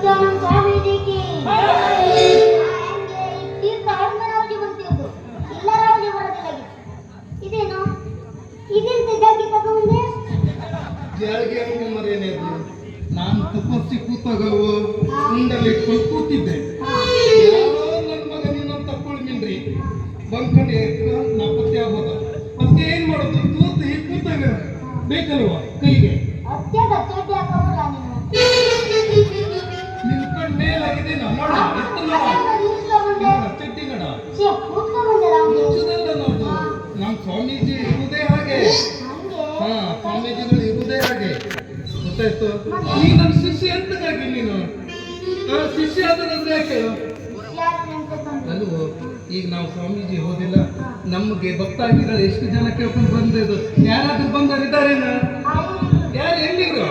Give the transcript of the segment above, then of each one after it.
ಸ್ವಾಮೀಜಿಗೆ ತೀರ್ಥ ರಾಜಿ ಬಂತಿರೋದು ಎಲ್ಲ ರಾಜಿ ಬರೋದಿಲ್ಲ. ಇದೇನು ಇದೆಂತ ಜಾಗಿ ತಗೊಂಡೆ ಜಾಗೆ ಮರೇನೆ ನಾನು ತಪಸ್ಸಿ ಕೂತಾಗವು ಮುಂಡಲ್ಲಿ ಇಟ್ಕೊಂಡು ಕೂತಿದ್ದೆ. ನನ್ನ ಮಗ ನೀನು ತಕ್ಕೊಳ್ಮಿನ್ರಿ ಬಂದ್ಕೊಂಡು ನಾಪತ್ತೆ ಆಗ್ಬೋದ ಮತ್ತೆ ಏನ್ ಮಾಡೋದು ತೂತಿ ಕೂತಾಗ ಬೇಕಲ್ವ ಕೈಗೆ ನಿಲ್ಕೊಂಡ್ ಮೇಲಾಗಿದೆ ನೋಡ ಚಟ್ಟಿ ನಡ ಮುಚ್ಚದಲ್ಲ ನೋಡು. ನಮ್ ಸ್ವಾಮೀಜಿ ಇರುವುದೇ ಹಾಗೆ. ಹಾ, ಸ್ವಾಮೀಜಿಗಳು ಇರುವುದೇ ಹಾಗೆ ಗೊತ್ತಾಯ್ತು. ನೀ ನನ್ನ ಶಿಷ್ಯ ಎಂತಕ್ಕಾಗಿ ನೀನು ಶಿಷ್ಯ ಆದ್ರೆ ಯಾಕೆ ಅಲ್ವೋ? ಈಗ ನಾವು ಸ್ವಾಮೀಜಿ ಹೋದಿಲ್ಲ, ನಮ್ಗೆ ಭಕ್ತಾದಿಗಳು ಎಷ್ಟು ಜನ ಕೇಳ್ಕೊಂಡು ಬಂದಿದ್ದು. ಯಾರಾದ್ರೂ ಬಂದವರಿದ್ದಾರೇನ? ಯಾರು ಎಲ್ಲಿದ್ರು?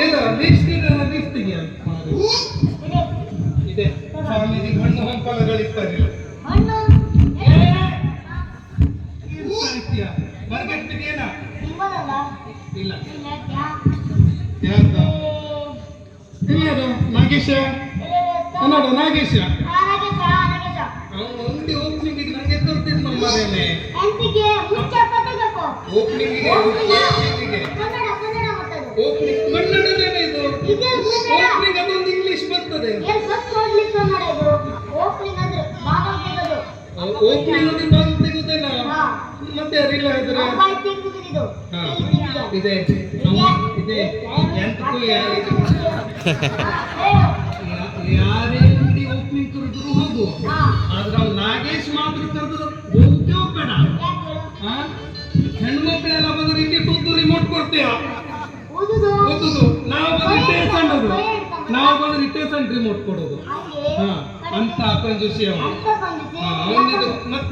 ಏನು ಲೀಸ್ಟಿಗೆ ಇದೆ ಸ್ವಾಮೀಜಿ ಹಣ್ಣು ಹಂಪಲಗಳಿರ್ತಾರಿಲ್ಲ. ಬರ್ಗಟ್ಟಿದೆಯೇನ? ಇಲ್ಲ. ಯಾರ್ದು? ಇಲ್ಲದು ನಾಗೇಶ ನೋಡು, ನಾಗೇಶ ಅವನು ಅಂಗಡಿ ಓಪನಿಂಗ್ ನಂಗೆ ತರ್ತಿದ್ ನಮ್ಮನೇನೆ. ಓಪನಿಂಗಿಗೆ ಓಪನಿಂಗ್ ಕನ್ನಡನೇನೆ ಇದು. ಓಪನಿಂಗ್ ಅದೊಂದು ಇಂಗ್ಲಿಷ್ ಬರ್ತದೆ. ಓಪನಿಂಗ್ ಅಂದ್ರೆ ಬಾಗಿಲು ತೆಗುದೇನ? ಮತ್ತೆ ಅರಿಲ್ಲ ಇದ್ರೆ ಇದೆ ಇದೆ ಎಂತಕ್ಕೂ ಯಾರೇ ಅಂಗಡಿ ಓಪನಿಂಗ್ ಕರೆದ್ರು ಹೋಗು. ಆದ್ರೆ ಅವ್ನು ನಾಗೇಶ್ ಮಾತ್ರ ಕರೆದ್ರು ಹೋಗ್ತೇವ ಬೇಡ. ಹೆಣ್ಮಕ್ಳೆಲ್ಲ ಬಂದ್ರೆ ಇಲ್ಲಿ ಕೂತು ರಿಮೋಟ್ ಕೊಡ್ತೀಯ ಓದುದು. ನಾವು ಬಂದ್ರೆ ಸಣ್ಣದು, ನಾವು ಬಂದ್ರೆ ಇಟ್ಟೇ ಸಣ್ಣ ರಿಮೋಟ್ ಕೊಡೋದು. ಹಾ, ಅಂತ ಕಂಜೂಸಿ ಅವ. ಅವನಿದು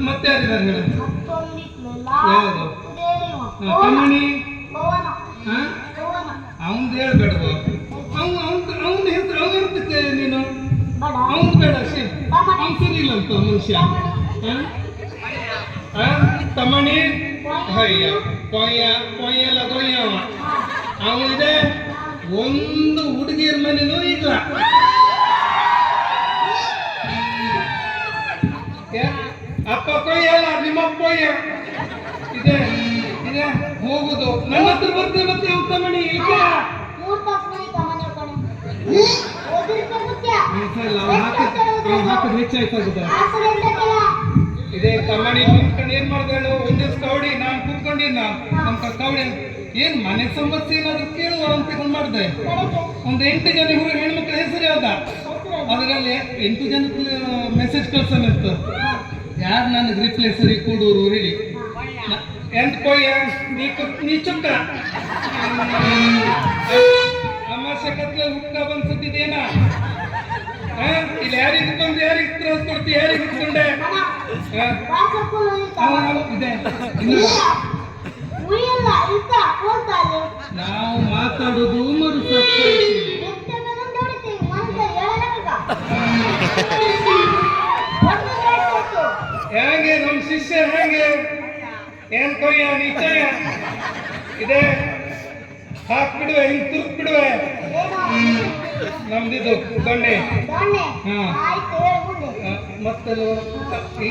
ಮತ್ತೆ ಯಾರಿದ್ದಾರೆ ಹೇಳ? ಯಾವುದು? ಕಮ್ಮಣಿ. ಅವನ್ ಹೇಳ್ಬೇಡ. ಅವನ ಹೆಸರು ಅವನಂತಕ್ಕೆ ನೀನು ಅವನ್ ಬೇಡ. ಅವನ್ ಸರಿ ಇಲ್ಲ ಅಂತ ಮನುಷ್ಯ. ತಮ್ಮಣಿ ಅಯ್ಯ ಕೊಯ್ಯ ಕೊಯ್ಯಲ್ಲ ಕೊಯ್ಯವ ಅವನಿದೆ. ಒಂದು ಹುಡುಗಿಯರ ಮನೆನೂ ಇಲ್ಲ. ಅಪ್ಪ ಕೊಯ್ಯಲ್ಲ, ನಿಮ್ಮಪ್ಪ ಕೊಯ್ಯ ಇದೆ ಇದೆ ಹೋಗುದು. ನನ್ನ ಹತ್ರ ಬರ್ತೇವೆ ಮತ್ತೆ ತಮ್ಮಣಿ ಈಗ ಹಾಕದ್ ಹೆಚ್ಚಾಯ್ತಾಗುದ ಇದೆ. ತಮ್ಮಣಿ ಕುತ್ಕೊಂಡು ಏನ್ ಮಾಡ್ದೇಳು? ಒಂದ್ ದಿವ್ಸ ಕವಡಿ ನಾನು ಕುತ್ಕೊಂಡಿನ ನಮ್ಮ ಕವಡಿ ಏನ್ ಮನೆ ಸಮಸ್ಯೆ ಏನಾದ್ರು ಕೇಳುವ ಅಂತ ಮಾಡ್ದೆ. ಒಂದು 8 ಜನ ಹೆಣ್ಮಕ್ಳ ಹೆಸರು ಯಾವ್ದ? ಅದರಲ್ಲಿ 8 ಜನಕ್ಕೆ ಮೆಸೇಜ್ ಕಳ್ಸೋಣಿತ್ತು. ಯಾರು ನನಗೆ ರಿಪ್ಲೇಸರಿ ಕೊಡೋರು ಹೇಳಿ. ಎಂತ ಕೊಯ್ಯ ನೀ ಚುಕ್ಕ ಅಮಾಸೆ ಕತ್ಲ ಹುಕ್ಕ ಬಂದ್ಸತ್ತಿದೇನ? ಇಲ್ಲಿ ಯಾರಿಗೆ ಬಂದು ಯಾರಿಗೆ ತ್ರಾಸ್ ಕೊಡ್ತಿ? ಯಾರಿಗೆ ಇಟ್ಕೊಂಡೆ ಇದೆ. ನಾವು ಮಾತಾಡೋದು ಮರು ಹೇಗೆ ನಮ್ ಶಿಷ್ಯ ಹೇಗೆ ಏನ್ ಕೊಯ್ಯ ನಿಶ್ಚಯ ಇದೆ. ಹಾಕ್ಬಿಡುವೆ, ಹಿಂಗ್ ತುರ್ಕ್ ಬಿಡುವೆ ನಮ್ದಿದು ದೊಣ್ಣೆ. ಹಾ, ಮತ್ತೆ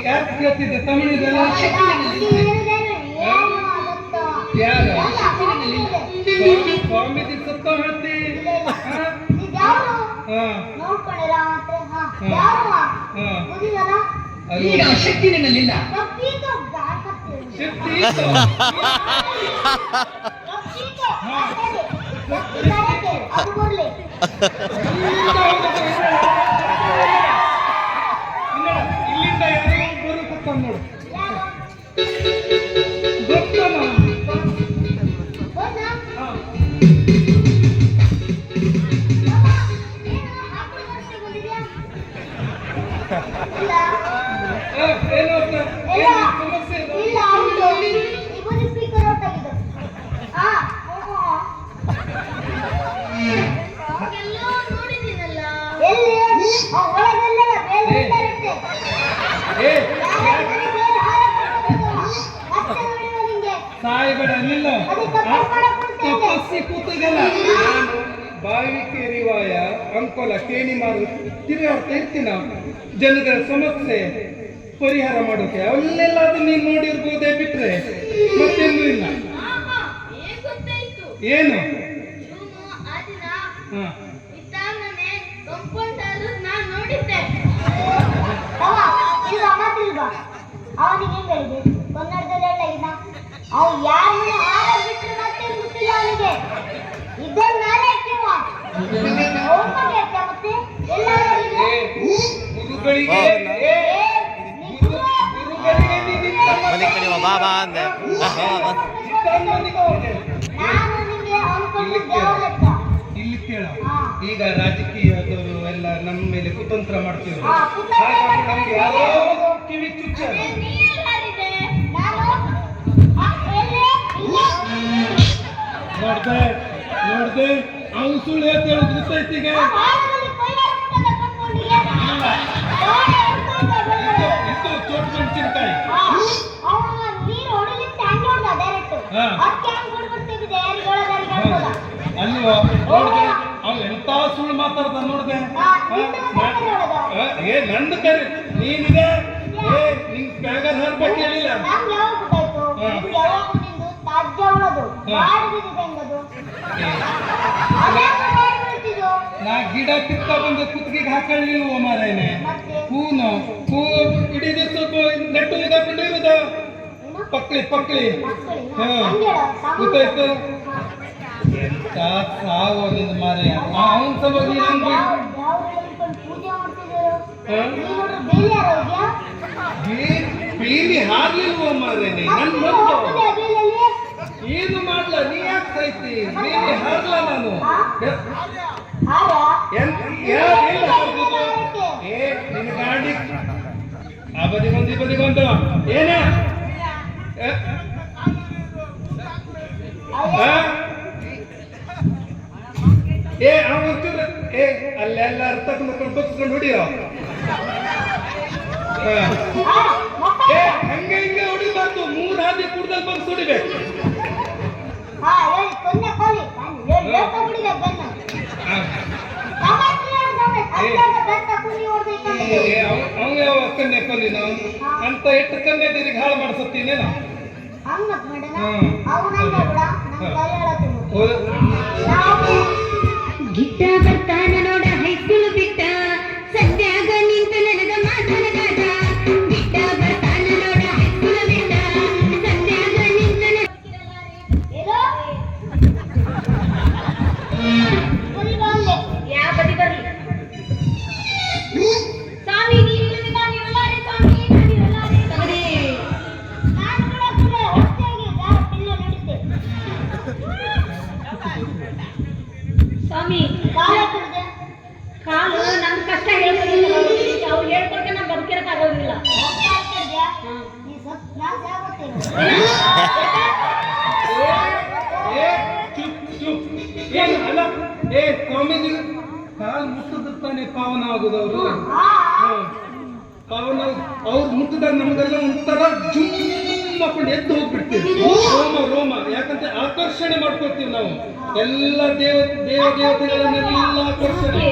ಯಾಕೆ ಕೇಳ್ತಿದ್ದೆ? ತಮಿಳಿದೆಲ್ಲ ಯಾರು? ಸ್ವಾಮೀಜಿ ಸತ್ತ ಹೇಳ್ತಿ. ಶಕ್ತಿ ನಿನ್ನಲ್ಲಿಲ್ಲ. ಶಕ್ತಿ ಇಲ್ಲಿಂದ ಯಾರೋ ಬರುತ್ತ ನೋಡು. ಗೊತ್ತಲ್ಲ ಸಾಯಿಬೇಡ ನಿಲ್ಲ. ತಪಸ್ಸಿ ಕೂತಗಲ್ಲ ಬಾವಿಕೆ ರಿವಾಯ ಅಂಕೋಲ ಕೇಣಿ ಮಾರು ತಿರುಗಾಡ್ತಾ ಇರ್ತೀನ ಜನಗಳ ಸಮಸ್ಯೆ ಪರಿಹಾರ ಮಾಡೋಕೆ ಅಲ್ಲೆಲ್ಲ ಅದು ನೀನು ನೋಡಿರ್ಬೋದೇ ಬಿಟ್ರೆ ಮತ್ತೆಲ್ಲೂ ಇಲ್ಲ. ಏನು ಅವನಿಗೆ ಏನ್ ಹೇಳಿದೆ ಕನ್ನಡದಲ್ಲಿ ಹೇಳಿದ ಅವ್ ಯಾರನ್ನ ಹಾರ ಬಿಟ್ಟರೆ ಮತ್ತೆ ಮುಟ್ಟಿಲ್ಲ ಅವನಿಗೆ ಇದನ್ನ ನಾನೇ ಮತ್ತೆ ಗುರುಗಳಿಗೆ ಬಾಬಾ ಅಂದೆ ನಾನು ನಿಮಗೆ ಅನ್ಕೊಂಡು ದೇವರ ಲೆಕ್ಕ. ಇಲ್ಲಿ ಕೇಳ, ಈಗ ರಾಜಕೀಯದವರು ಎಲ್ಲ ನಮ್ಮ ಮೇಲೆ ಕುತಂತ್ರ ಮಾಡ್ತೀವಿ. ನಮ್ಗೆ ಯಾರೋ ಕಿವಿ ಚುಚ್ಚ ನೋಡ್ದೆ ನೋಡ್ದೆ ಅವ್ನು ಸುಳ್ಳು ಹೇಳ್ತಾ ಹೇಳೋದು ಗೊತ್ತೈತಿಗೆ. ಇದು ಚೋಟ್ ಮೆಣಸಿನಕಾಯಿ. ಅಲ್ವೋ ನೋಡ್ದೆ ಅವ್ನು ಎಂತ ಸುಳ್ಳು ಮಾತಾಡ್ದ ನೋಡ್ದೆ. ಏ ನಂದು ಕರಿ ನೀನಿದೆ ಏ ನಿಂಗ್ ಬ್ಯಾಗರ್ ಹರ್ಬೇಕು ಹೇಳಿಲ್ಲ. ನಾ ಗಿಡ ಕಿತ್ತ ಬಂದು ಕುತ್ತಿಗೆಗೆ ಹಾಕೊಳ್ಳಿಲ್ವ ಮಾರೇನೆ. ಹೂನು ಹೂ ಇಡೀ ಸ್ವಲ್ಪ ನೆಟ್ಟು ಇದಾಕೊಂಡಿರೋದು ಪಕ್ಳಿ ಪಕ್ಳಿ. ಗೊತ್ತಾಯ್ತು ಎಂತ ಸಾವು ನಿಂದು ಮಾರೆ. ಅವನ ಸಲುವಾಗಿ ಬೇಲಿ ಹಾರ್ಲಿಲ್ವ ಮಾರೇನೆ. ನನ್ ಮೊದಲು ಏನು ಮಾಡ್ಲ ನೀ ಯಾಕೆ ಸಾಯ್ತಿ? ಬೇಲಿ ಹಾರ್ಲ ನಾನು. ಏ ನಿನ್ನ ಗಾಡಿ ಆ ಬದಿಗೊಂದು ಈ ಬದಿಗೊಂದು ಏನ ಏ ಅವತ್ತು ಏ ಅಲ್ಲೆಲ್ಲ ಅರ್ಥ ಬಚ್ಕೊಂಡು ಹೊಡಿಯೋ. ಏ ಹಂಗೆ ಹಿಂಗೆ ಹೊಡಿಬಾರ್ದು, 3 ಹಾದಿ ಕುಡ್ದಲ್ಲಿ ಬಂದು ಸುಡಿಬೇಕು. ಅವ್ನು ಯಾವ ಕನ್ಯೆ ಕೊಲ್ಲಿ ನಾವು ಅಂತ ಎಷ್ಟು ಕನ್ಯೆ ತಿರುಗಿ ಹಾಳು ಮಾಡಿಸುತ್ತೀನಿ ನಾವು. ಗಿಟ್ಟ ಬರ್ತಾನ ನೋಡ ಹೈಸ್ಕೂಲ್ ಬಿಟ್ಟ ಸದ್ಯಾಗ ನಿಂತು ನನಗ ಮಾತನಾಡ. ಗಿಟ್ಟ ಬರ್ತಾನ ನೋಡ ಹೈಸ್ಕೂಲ್ ಬಿಟ್ಟ ಸದ್ಯಾಗ ನಿಂತು ಯಾವ ಬದಿ ಬರ್ಲಿ ಸ್ವಾಮಿ ನೀರಿಲ್ಲದೆ ನಾನಿರಲಾರೆ ಸ್ವಾಮಿ ನಾನಿರಲಾರೆ ತಗಡಿ. ನಾನು ಕೂಡ ಹೊಟ್ಟೆಗೆ ಯಾರ ಪಿಲ್ಲ ನಡೀತೆ ಸ್ವಾಮಿ. ಕಾಲು ನಮ್ ಕಷ್ಟ ಹೇಳ್ಕೊಡಿಲ್ಲ, ಅವ್ರು ಹೇಳ್ಕೊಟ್ಟೆ ನಮ್ಗೆ ಬದುಕಿರಕ್ಕಾಗೋದಿಲ್ಲ. ಅಲ್ಲ ಏ ಸ್ವಾಮೀಜಿ ಕಾಲು ಮುಟ್ಟುತ್ತಾನೆ ಪಾವನ ಆಗುದವರು. ಪಾವನ ಅವ್ರು ಮುಟ್ಟಿದಾಗ ನಮಗೆಲ್ಲ ಒಂಥರ ಜುಮ್ ಹಾಕೊಂಡು ಎದ್ದು ಹೋಗ್ಬಿಡ್ತೀವಿ. ರೋಮ ರೋಮ ಯಾಕಂದ್ರೆ ಆಕರ್ಷಣೆ ಮಾಡ್ಕೊಳ್ತೀವಿ ನಾವು ಎಲ್ಲ ದೇವತೆಗಳನ್ನೆಲ್ಲ ಆಕರ್ಷಣೆ.